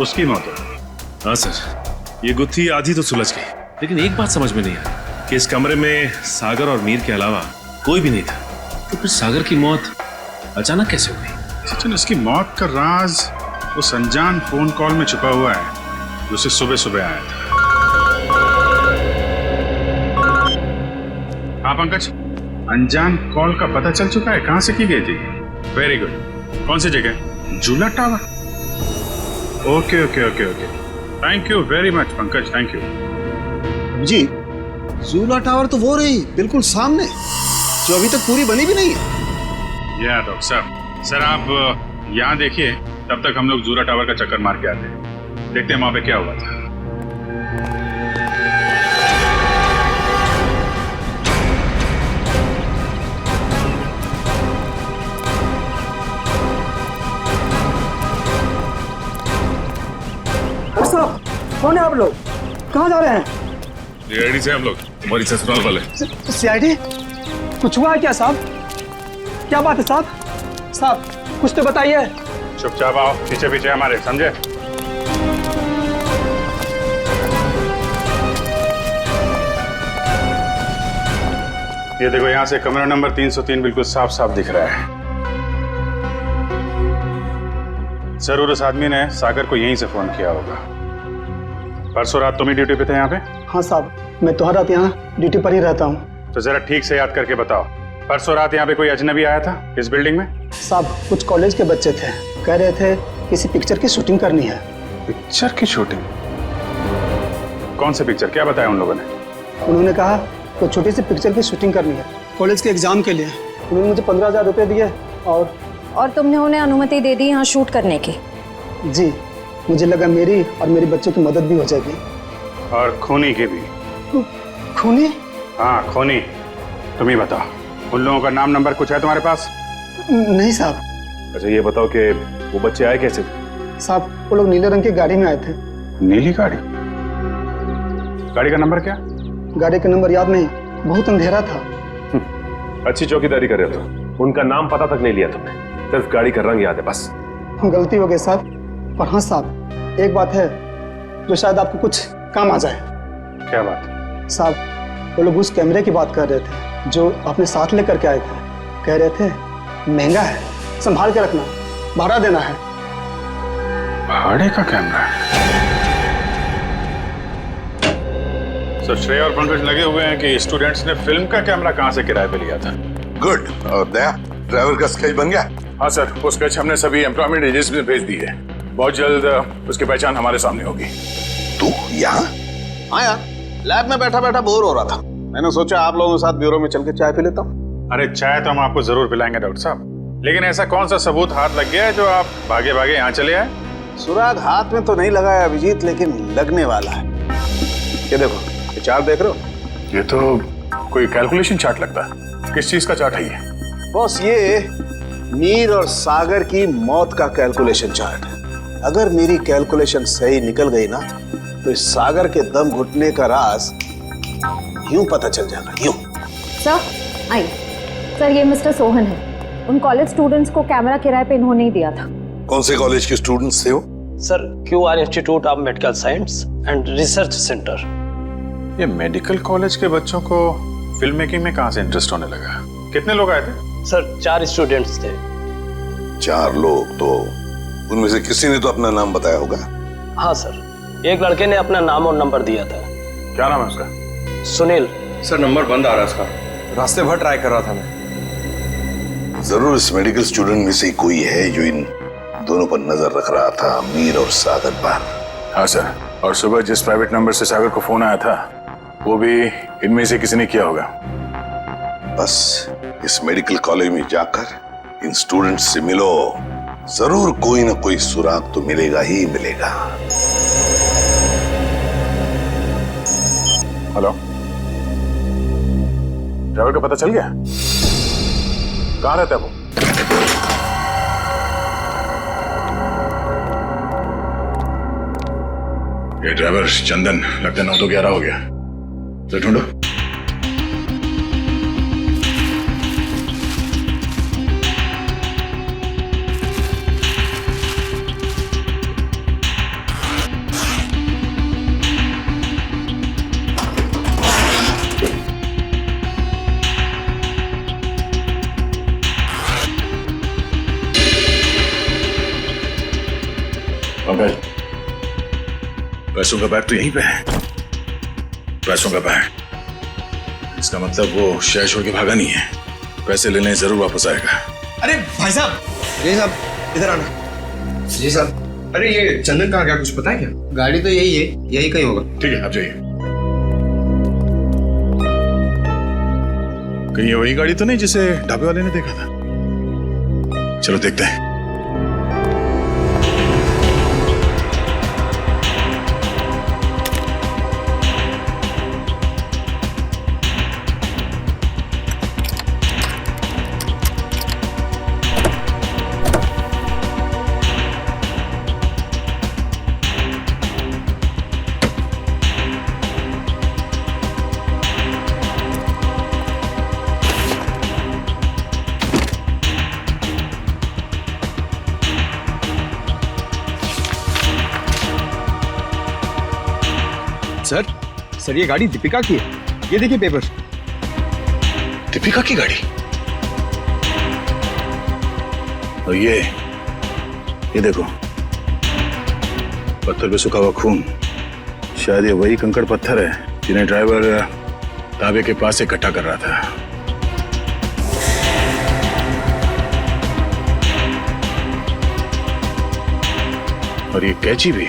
उसकी मौत हो गई। हाँ सर, ये गुत्थी आधी तो सुलझ गई, लेकिन एक बात समझ में नहीं आई कि इस कमरे में सागर और मीर के अलावा कोई भी नहीं था, तो फिर सागर की मौत अचानक कैसे हो गई? सचिन, उसकी मौत का राज उस अनजान फोन कॉल में छुपा हुआ है जो उसे सुबह सुबह आया था। हाँ पंकज, अनजान कॉल का पता चल चुका है कहाँ से की गई थी? Very good. कौन सी जगह? Jhula tower. Okay okay okay okay, thank you very much Pankaj, thank you ji. Jhula tower तो वो रही बिल्कुल सामने, जो अभी तक पूरी बनी भी नहीं है। या डॉक्टर साहब, सर आप यहाँ देखिए, तब तक हम लोग झूला टावर का चक्कर मार के आते हैं, देखते हैं वहां पे क्या हुआ था। साहब, कौन है आप लोग? कहाँ जा रहे हैं? सीआईडी से हम लोग, तुम्हारी ससुराल वाले। सीआईडी? कुछ हुआ है क्या साहब? क्या बात है साहब? साहब कुछ तो बताइए। चुपचाप आओ, पीछे पीछे हमारे, समझे? ये देखो, यहाँ से कमरा नंबर 303 बिल्कुल साफ साफ दिख रहा है। जरूर उस आदमी ने सागर को यहीं से फोन किया होगा। परसों रात तुम ही ड्यूटी पे थे यहाँ पे? हाँ साहब, मैं तो हर रात यहाँ ड्यूटी पर ही रहता हूँ। तो जरा ठीक से याद करके बताओ, परसों रात यहाँ पे कोई अजनबी आया था इस बिल्डिंग में? साहब कुछ कॉलेज के बच्चे थे, कह रहे थे किसी पिक्चर की शूटिंग करनी है। पिक्चर की शूटिंग? कौन सी पिक्चर, क्या बताया उन लोगों ने? उन्होंने कहा तो छोटी सी पिक्चर की शूटिंग करनी है कॉलेज के एग्जाम के लिए। उन्होंने मुझे 15,000 रुपये दिए और तुमने उन्हें अनुमति दे दी यहाँ शूट करने की? जी, मुझे लगा मेरी और मेरे बच्चों की मदद भी हो जाएगी। और खूनी की भी। खूनी? हाँ खूनी। तुम ही बताओ, उन लोगों का नाम नंबर कुछ है तुम्हारे पास? नहीं साहब। अच्छा ये बताओ कि वो बच्चे आए कैसे? साहब वो लोग नीले रंग की गाड़ी में आए थे। नीली गाड़ी? गाड़ी का नंबर क्या? गाड़ी का नंबर याद नहीं, बहुत अंधेरा था। अच्छी चौकीदारी कर रहे हो। उनका नाम पता तक नहीं लिया तुमने, सिर्फ गाड़ी का रंग याद है बस। गलती हो गई साहब। पर हाँ साहब, एक बात है जो शायद आपको कुछ काम आ जाए। क्या बात? साहब वो लोग उस कैमरे की बात कर रहे थे जो अपने साथ लेकर के आए थे। कह रहे थे महंगा है, संभाल के रखना, भाड़ा देना है। भाड़े का कैमरा? तो श्रेया और पंकज लगे हुए हैं कि स्टूडेंट्स ने फिल्म का कैमरा कहां से किराए पे लिया था। गुड। और दया, ड्राइवर का स्केच बन गया? हाँ सर, वो स्केच हमने सभी एम्प्लॉयमेंट एजेंसी में भेज दी है। बहुत जल्द उसकी पहचान हमारे सामने होगी। तू यहाँ? हाँ यार, लैब में बैठा बैठा बोर हो रहा था, मैंने सोचा आप लोगों के साथ ब्यूरो में चल के चाय पी लेता हूँ। अरे चाय तो हम आपको जरूर पिलाएंगे डॉक्टर साहब, लेकिन ऐसा कौन सा सबूत हाथ लग गया है जो आप भागे भागे यहाँ चले आए? सुराग हाथ में तो नहीं लगा है अभिजीत, लेकिन लगने वाला है। ये देखो, ये चार्ट देख रहे हो? ये तो कोई कैलकुलेशन चार्ट लगता है। किस चीज का चार्ट है ये? बॉस ये मीर और सागर की मौत का कैलकुलेशन चार्ट है। अगर मेरी कैलकुलेशन सही निकल गई ना तो इस सागर के दम घुटने का राज यूं पता चल जाएगा, यूं। सर आइए। सर ये मिस्टर सोहन है, उन कॉलेज स्टूडेंट्स को कैमरा किराए पे इन्होंने ही दिया था। कौन से कॉलेज के स्टूडेंट्स थे वो? Sir QR institute of medical science and research centre. ये मेडिकल कॉलेज के बच्चों को फिल्म मेकिंग में कहां से इंटरेस्ट होने लगा? कितने लोग आए थे? सर 4 स्टूडेंट्स थे। 4 लोग? तो उनमें से किसी ने तो अपना नाम बताया होगा। हाँ सर, एक लड़के ने अपना नाम और नंबर दिया था। क्या नाम है उसका? सुनील। सर नंबर बंद आ रहा है उसका, रास्ते भर ट्राई कर रहा था मैं। जरूर इस मेडिकल स्टूडेंट में से कोई है जो इन दोनों पर नजर रख रहा था, मीर और सागर पर। हाँ सर, और सुबह जिस प्राइवेट नंबर से सागर को फोन आया था वो भी इनमें से किसी ने किया होगा। बस इस मेडिकल कॉलेज में जाकर इन स्टूडेंट्स से मिलो, जरूर कोई ना कोई सुराग तो मिलेगा ही मिलेगा। हेलो, ड्राइवर का पता चल गया? कहाँ रहता है वो? ये ड्राइवर चंदन, लगता है 9 तो 11 हो गया। तो ढूंढो। पंकज, पैसों का बैग तो यहीं पे है। पैसों का बैग, इसका मतलब वो शहर छोड़ के भागा नहीं है। पैसे लेने जरूर वापस आएगा। अरे भाई साहब, जी साहब इधर आना। जी साहब। अरे ये चंदन कहाँ गया, कुछ पता है क्या? गाड़ी तो यही है, यही कहीं होगा। ठीक है, आप जाइए। कहीं ये वही गाड़ी तो नहीं जिसे ढाबे वाले ने देखा था? चलो देखते हैं। सर ये गाड़ी दीपिका की है। ये देखिए पेपर। दीपिका की गाड़ी? और ये देखो, पत्थर पे सूखा हुआ खून। शायद ये वही कंकड़ पत्थर है जिन्हें ड्राइवर ढाबे के पास इकट्ठा कर रहा था। और ये कैंची भी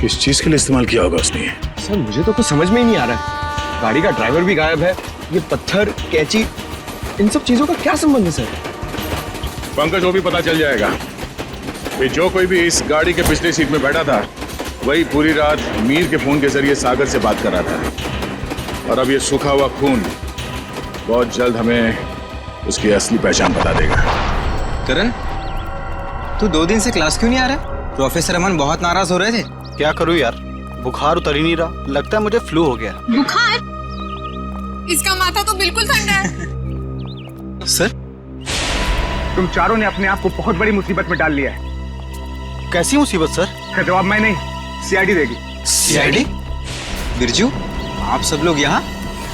किस चीज के लिए इस्तेमाल किया होगा उसने? सर मुझे तो कुछ समझ में ही नहीं आ रहा है। गाड़ी का ड्राइवर भी गायब है, ये पत्थर, कैंची, इन सब चीजों का क्या संबंध है सर? पंकज, वो भी पता चल जाएगा कि जो कोई भी इस गाड़ी के पिछले सीट में बैठा था वही पूरी रात मीर के फोन के जरिए सागर से बात कर रहा था। और अब ये सूखा हुआ खून बहुत जल्द हमें उसकी असली पहचान बता देगा। करण, तू 2 दिन से क्लास क्यों नहीं आ रहा? प्रोफेसर अमन बहुत नाराज हो रहे थे। क्या करूं यार, बुखार उतर ही नहीं रहा। लगता है मुझे फ्लू हो गया। बुखार? इसका माथा तो बिल्कुल ठंडा है। सर, तुम चारों ने अपने आप को बहुत बड़ी मुसीबत में डाल लिया है। कैसी मुसीबत सर? का जवाब मैं नहीं, सीआईडी देगी। सीआईडी? बिरजू, आप सब लोग यहाँ?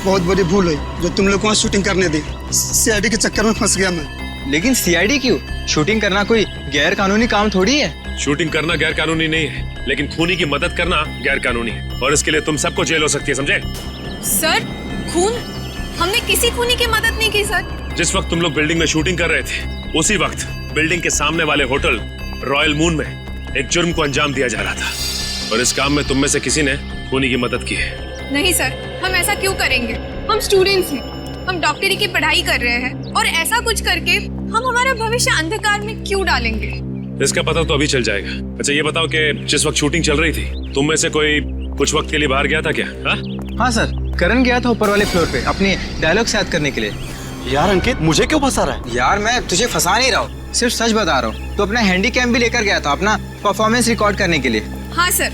बहुत बड़ी भूल हुई जो तुम लोग को शूटिंग करने दी। सीआईडी के चक्कर में फंस गया मैं। लेकिन सीआईडी क्यों? शूटिंग करना कोई गैर कानूनी काम थोड़ी है। शूटिंग करना गैर कानूनी नहीं है, लेकिन खूनी की मदद करना गैर कानूनी है, और इसके लिए तुम सबको जेल हो सकती है, समझे? सर, खून? हमने किसी खूनी की मदद नहीं की सर। जिस वक्त तुम लोग बिल्डिंग में शूटिंग कर रहे थे, उसी वक्त बिल्डिंग के सामने वाले होटल रॉयल मून में एक जुर्म को अंजाम दिया जा रहा था, और इस काम में तुम में से किसी ने खूनी की मदद की है। नहीं सर, हम ऐसा क्यों करेंगे? हम स्टूडेंट्स हैं, हम डॉक्टरी की पढ़ाई कर रहे हैं, और ऐसा कुछ करके हम हमारा भविष्य अंधकार में क्यों डालेंगे? इसका पता तो अभी चल जाएगा। अच्छा ये बताओ कि जिस वक्त शूटिंग चल रही थी, तुम में से कोई कुछ वक्त के लिए बाहर गया था क्या? हाँ सर, करण गया था ऊपर वाले फ्लोर पे अपने डायलॉग याद करने के लिए। यार अंकित, मुझे क्यों फंसा रहा है? यार मैं तुझे फंसा नहीं रहा हूँ, सिर्फ सच बता रहा हूँ। तो अपना हैंडीकैम भी लेकर गया था अपना परफॉर्मेंस रिकॉर्ड करने के लिए। हाँ सर,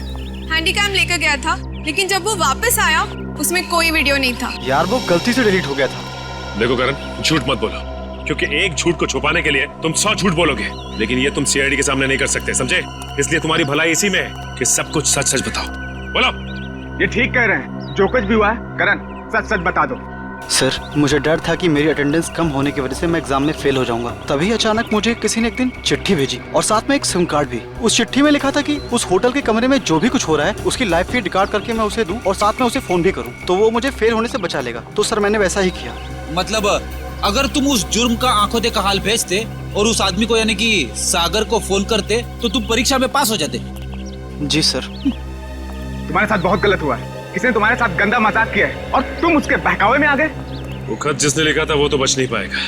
हैंडीकैम लेकर गया था, लेकिन जब वो वापस आया उसमें कोई वीडियो नहीं था। यार वो गलती से डिलीट हो गया था। देखो करण, झूठ मत बोलो, क्योंकि एक झूठ को छुपाने के लिए तुम 100 झूठ बोलोगे, लेकिन ये तुम सीआईडी के सामने नहीं कर सकते, समझे? इसलिए तुम्हारी भलाई इसी में है कि सब कुछ सच सच बताओ। बोलो। ये ठीक कह रहे हैं, जो कुछ भी हुआ है करण सच सच बता दो। सर, मुझे डर था कि मेरी अटेंडेंस कम होने की वजह से मैं एग्जाम में फेल हो जाऊंगा। तभी अचानक मुझे किसी ने एक दिन चिट्ठी भेजी, और साथ में एक सिम कार्ड भी। उस चिट्ठी में लिखा था कि उस होटल के कमरे में जो भी कुछ हो रहा है उसकी लाइव फीड रिकॉर्ड करके मैं उसे दूं, और साथ में उसे फोन भी करूं, तो वो मुझे फेल होने से बचा लेगा। तो सर मैंने वैसा ही किया। मतलब अगर तुम उस जुर्म का आंखों देखा हाल भेजते और उस आदमी को यानी कि सागर को फोन करते, तो तुम परीक्षा में पास हो जाते। जी सर। तुम्हारे साथ बहुत गलत हुआ है, किसी ने तुम्हारे साथ गंदा मजाक किया है और तुम उसके बहकावे में आ गए। वो खत जिसने लिखा था वो तो बच नहीं पाएगा।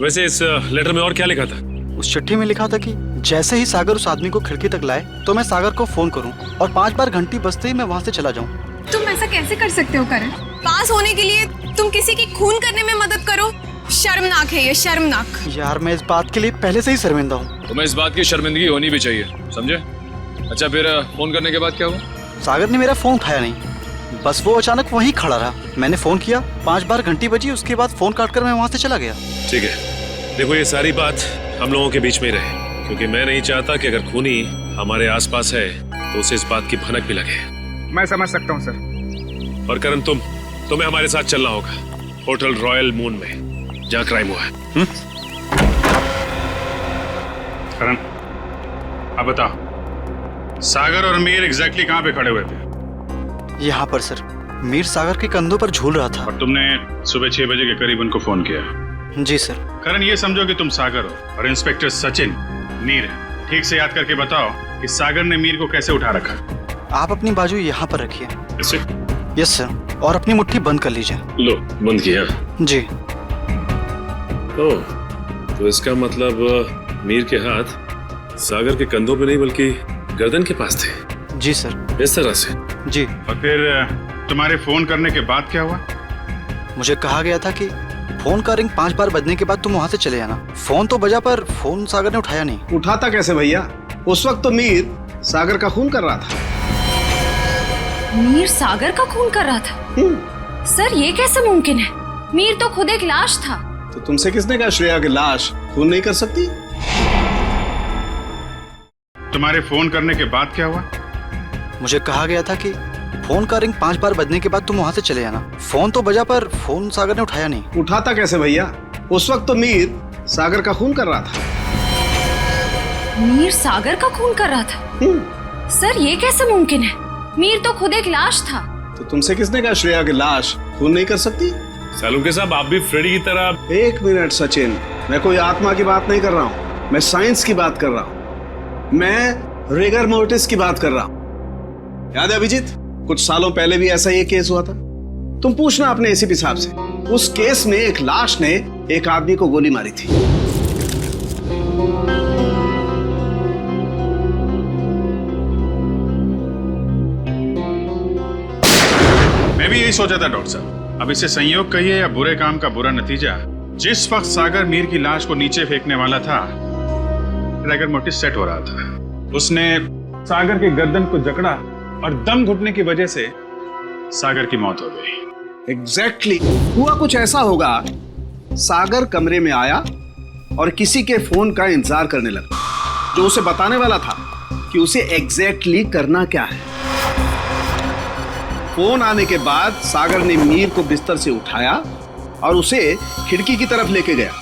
वैसे इस लेटर में और क्या लिखा था? उस चिट्ठी में लिखा था कि जैसे ही सागर उस आदमी को खिड़की तक लाए तो मैं सागर को फोन करूं, और 5 बार घंटी बजते ही मैं वहां से चला जाऊं। तुम ऐसा कैसे कर सकते हो करण? पास होने के लिए तुम किसी की खून करने में मदद करो? शर्मनाक है ये, शर्मनाक। यार मैं इस बात के लिए पहले से ही शर्मिंदा हूँ। तुम्हें इस बात की शर्मिंदगी होनी भी चाहिए, समझे? अच्छा फिर फोन करने के बाद क्या हुआ? सागर ने मेरा फोन उठाया नहीं, बस वो अचानक वहीं खड़ा रहा। मैंने फोन किया, 5 बार घंटी बजी, उसके बाद फोन काटकर मैं वहां से चला गया। ठीक है, देखो ये सारी बात हम लोगों के बीच में ही रहे, क्योंकि मैं नहीं चाहता कि अगर खूनी हमारे आसपास है तो उसे इस बात की भनक भी लगे। मैं समझ सकता हूँ सर। और करण, तुम्हें हमारे साथ चलना होगा होटल रॉयल मून में, जहाँ क्राइम हुआ है। करण, अब बताओ, सागर और मीर एग्जैक्टली कहाँ पे खड़े हुए थे? यहाँ पर सर। मीर सागर के कंधों पर झूल रहा था। और तुमने सुबह 6 बजे के करीब उनको फोन किया? जी सर। करण, ये समझो कि तुम सागर हो और इंस्पेक्टर सचिन मीर है। ठीक से याद करके बताओ कि सागर ने मीर को कैसे उठा रखा? आप अपनी बाजू यहाँ पर रखिए। ऐसे? यस सर, और अपनी मुट्ठी बंद कर लीजिए। लो, बंद किया? जी। ओह, तो इसका मतलब मीर के हाथ सागर के कंधों पे नहीं बल्कि गर्दन के पास थे। जी सर। इस तरह से? जी। और फिर तुम्हारे फोन करने के बाद क्या हुआ? मुझे कहा गया था कि फोन का रिंग 5 बार बजने के बाद तुम वहां से चले जाना। फोन तो बजा पर फोन सागर ने उठाया नहीं। उठाता कैसे भैया? उस वक्त तो मीर सागर का खून कर रहा था। मीर सागर का खून कर रहा था? सर ये कैसे मुमकिन है? मीर तो खुद एक लाश था। तो तुमसे किसने कहा श्रेया की लाश खून नहीं कर सकती? तुम्हारे फोन करने के बाद क्या हुआ? मुझे कहा गया था कि फोन का रिंग 5 बार बजने के बाद तुम वहाँ से चले जाना। फोन तो बजा पर फोन सागर ने उठाया नहीं। उठाता कैसे भैया? उस वक्त तो मीर सागर का खून कर रहा था। मीर सागर का खून कर रहा था? सर ये कैसे मुमकिन है? मीर तो खुद एक लाश था। तो तुमसे किसने कहा श्रेया की लाश खून नहीं कर सकती? सालुंके साहब, आप भी फ्रेडी की तरह। एक मिनट सचिन, मैं कोई आत्मा की बात नहीं कर रहा हूँ, मैं साइंस की बात कर रहा हूँ। मैं रिगर मोर्टिस की बात कर रहा हूँ। याद है अभिजीत, कुछ सालों पहले भी ऐसा ही केस हुआ था। तुम पूछना अपने एसीपी साहब से, उस केस में एक लाश ने एक आदमी को गोली मारी थी। मैं भी यही सोचा था डॉक्टर साहब। अब इसे संयोग कहिए या बुरे काम का बुरा नतीजा, जिस वक्त सागर मीर की लाश को नीचे फेंकने वाला था, रिगर मोर्टिस सेट हो रहा था। उसने सागर के गर्दन को जकड़ा और दम घुटने की वजह से सागर की मौत हो गई। एग्जैक्टली हुआ कुछ ऐसा होगा, सागर कमरे में आया और किसी के फोन का इंतजार करने लगा, जो उसे बताने वाला था कि उसे एग्जैक्टली करना क्या है। फोन आने के बाद सागर ने मीर को बिस्तर से उठाया और उसे खिड़की की तरफ लेके गया,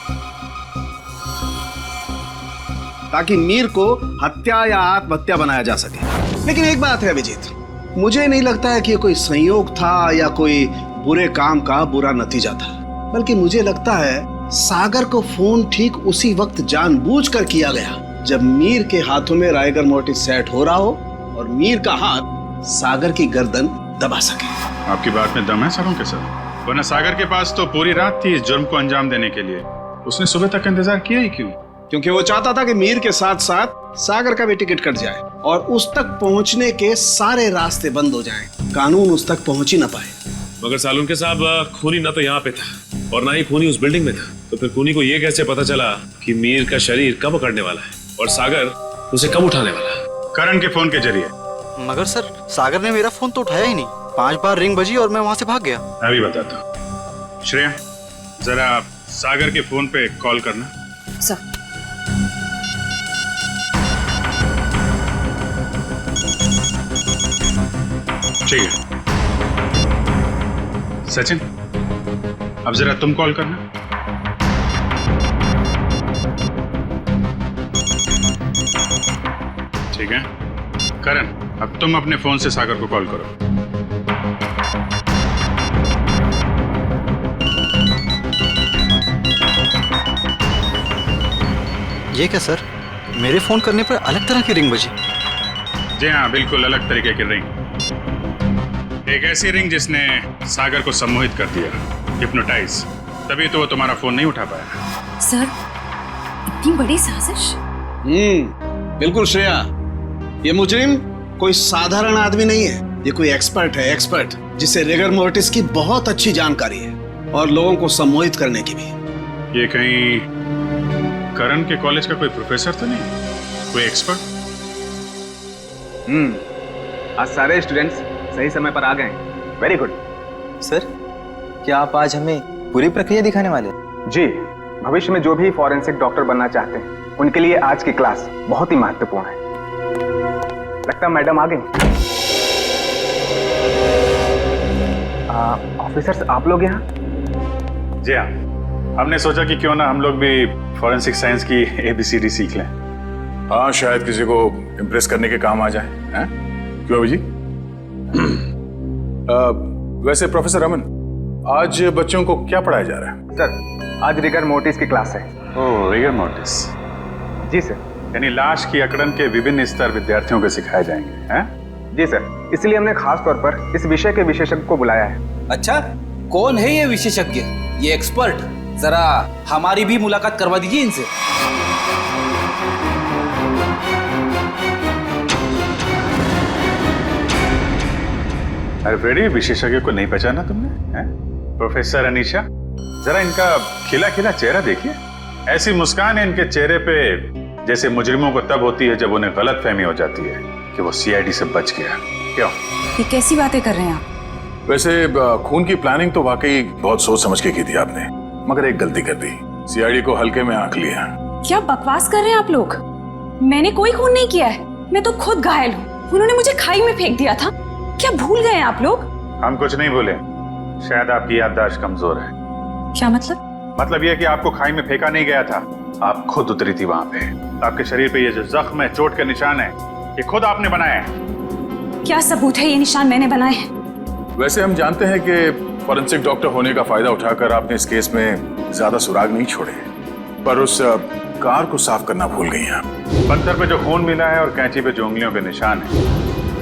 ताकि मीर को हत्या या आत्महत्या बनाया जा सके। लेकिन एक बात है अभिजीत, मुझे नहीं लगता है कि कोई संयोग था या कोई बुरे काम का बुरा नतीजा था, बल्कि मुझे लगता है सागर को फोन ठीक उसी वक्त जानबूझकर किया गया जब मीर के हाथों में राइगर मोर्टिस सेट हो रहा हो और मीर का हाथ सागर की गर्दन दबा सके। आपकी बात में दम है सालुंके साहब, वरना सागर के पास तो पूरी रात थी इस जुर्म को अंजाम देने के लिए। उसने सुबह तक इंतजार किया ही क्यों? क्योंकि वो चाहता था कि मीर के साथ साथ सागर का भी टिकट कट जाए और उस तक पहुंचने के सारे रास्ते बंद हो जाएं, कानून उस तक पहुंच ही ना पाए। मगर सालुंके साहब, खूनी ना तो यहाँ पे था और ना ही खूनी उस बिल्डिंग में था, तो फिर खूनी को ये कैसे पता चला कि मीर का शरीर कब उखड़ने वाला है और सागर उसे कब उठाने वाला है? करण के फोन के जरिए। मगर सर, सागर ने मेरा फोन तो उठाया ही नहीं। 5 बार रिंग बजी और मैं वहां से भाग गया। मैं भी बताता हूँ। श्रेया, जरा सागर के फोन पे कॉल करना। सर। ठीक है सचिन, अब जरा तुम कॉल करना। ठीक है करण, अब तुम अपने फोन से सागर को कॉल करो। ये क्या सर, मेरे फोन करने पर अलग तरह की रिंग बजी? जी हाँ, बिल्कुल अलग तरीके की रिंग। एक ऐसी रिंग जिसने सागर को सम्मोहित कर दिया, हिप्नोटाइज। तभी तो वो तुम्हारा फोन नहीं उठा पाया। सर, इतनी बड़ी साजिश? बिल्कुल श्रेया, ये मुजरिम कोई साधारण आदमी नहीं है, ये कोई एक्सपर्ट है, एक्सपर्ट जिसे रिगर मोर्टिस की बहुत अच्छी जानकारी है और लोगों को सम्मोहित करने की भी। ये कहीं करण के कॉलेज का कोई प्रोफेसर तो नहीं, कोई एक्सपर्ट? आज सारे स्टूडेंट्स सही समय पर आ गए। Very good sir. क्या आप आज हमें पूरी प्रक्रिया दिखाने वाले हैं? जी, भविष्य में जो भी फॉरेंसिक डॉक्टर बनना चाहते हैं उनके लिए आज की क्लास बहुत ही महत्वपूर्ण है। लगता है मैडम आ गई। ऑफिसर्स, आप लोग यहाँ? जी हाँ, हमने सोचा कि क्यों ना हम लोग भी फॉरेंसिक साइंस की ABCD सीख लें। हाँ, शायद किसी को इम्प्रेस करने के काम आ जाए। हैं? क्यों अभी जी? वैसे प्रोफेसर रमन, आज बच्चों को क्या पढ़ाया जा रहा है? सर, आज रिगर मोर्टिस की क्लास है। ओह, रिगर मोर्टिस। जी सर। यानी लाश की अकड़न के विभिन्न स्तर विद्यार्थियों को सिखाए जाएंगे, हैं? जी सर, इसलिए हमने खास तौर पर इस विषय के विशेषज्ञ को बुलाया है। अच्छा, कौन है ये विशेषज्ञ, ये एक्सपर्ट? जरा हमारी भी मुलाकात करवा दीजिए इनसे। अरे फ्रेडी, विशेषज्ञ को नहीं पहचाना तुमने? हैं? प्रोफेसर अनीशा, जरा इनका खिला खिला चेहरा देखिए। ऐसी मुस्कान है इनके चेहरे पे जैसे मुजरिमों को तब होती है जब उन्हें गलतफहमी हो जाती है कि वो CID से बच गया। क्यों? ये कैसी बातें कर रहे हैं आप? वैसे खून की प्लानिंग तो वाकई बहुत सोच समझ के की थी आपने, मगर एक गलती कर दी, CID को हल्के में आंक लिया। क्या बकवास कर रहे हैं आप लोग? मैंने कोई खून नहीं किया है, मैं तो खुद घायल हूँ। उन्होंने मुझे खाई में फेंक दिया था। क्या भूल गए हैं आप लोग? हम कुछ नहीं भूले, शायद आपकी याददाश्त कमजोर है। क्या मतलब? मतलब यह कि आपको खाई में फेंका नहीं गया था, आप खुद उतरी थी वहां पे। आपके शरीर पे ये जो जख्म है, चोट के निशान है, ये खुद आपने बनाए हैं। क्या सबूत है ये निशान मैंने बनाए हैं? वैसे हम जानते हैं कि फॉरेंसिक डॉक्टर होने का फायदा उठाकर आपने इस केस में ज्यादा सुराग नहीं छोड़े, पर उस कार को साफ करना भूल गई हैं आप। पत्थर पे जो खून मिला है और कैंची पे जो उंगलियों पे निशान है,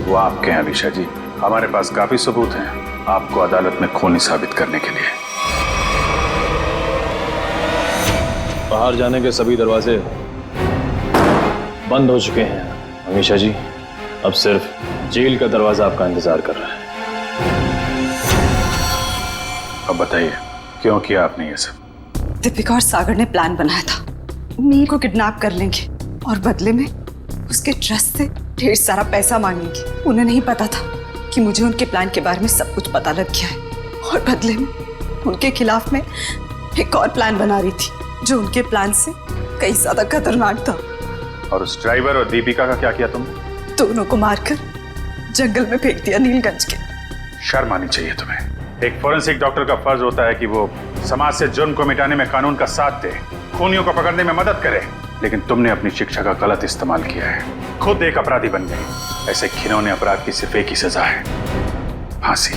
वो आपके हैं अलीशा जी। हमारे पास काफी सबूत हैं आपको अदालत में खूनी साबित करने के लिए। बाहर जाने के सभी दरवाजे बंद हो चुके हैं अमीशा जी। अब सिर्फ जेल का दरवाजा आपका इंतजार कर रहा है। अब बताइए क्यों किया आपने ये सब? दीपिका और सागर ने प्लान बनाया था, मीर को किडनैप कर लेंगे और बदले में उसके ट्रस्ट से ढेर सारा पैसा मांगेंगे। उन्हें नहीं पता था कि मुझे उनके प्लान के बारे में सब कुछ पता लग गया है और बदले में उनके खिलाफ में एक और प्लान बना रही थी जो उनके प्लान से कई ज्यादा खतरनाक था। और उस ड्राइवर और दीपिका का क्या किया तुमने? दोनों को मारकर जंगल में फेंक दिया नीलगंज के। शर्म आनी चाहिए तुम्हें। एक फोरेंसिक डॉक्टर का फर्ज होता है कि वो समाज से जुर्म को मिटाने में कानून का साथ दे, खूनियों को पकड़ने में मदद करे, लेकिन तुमने अपनी शिक्षा का गलत इस्तेमाल किया है। खुद एक अपराधी बन गए। ऐसे घिनौने अपराध की सिर्फ एक ही सजा है, फांसी।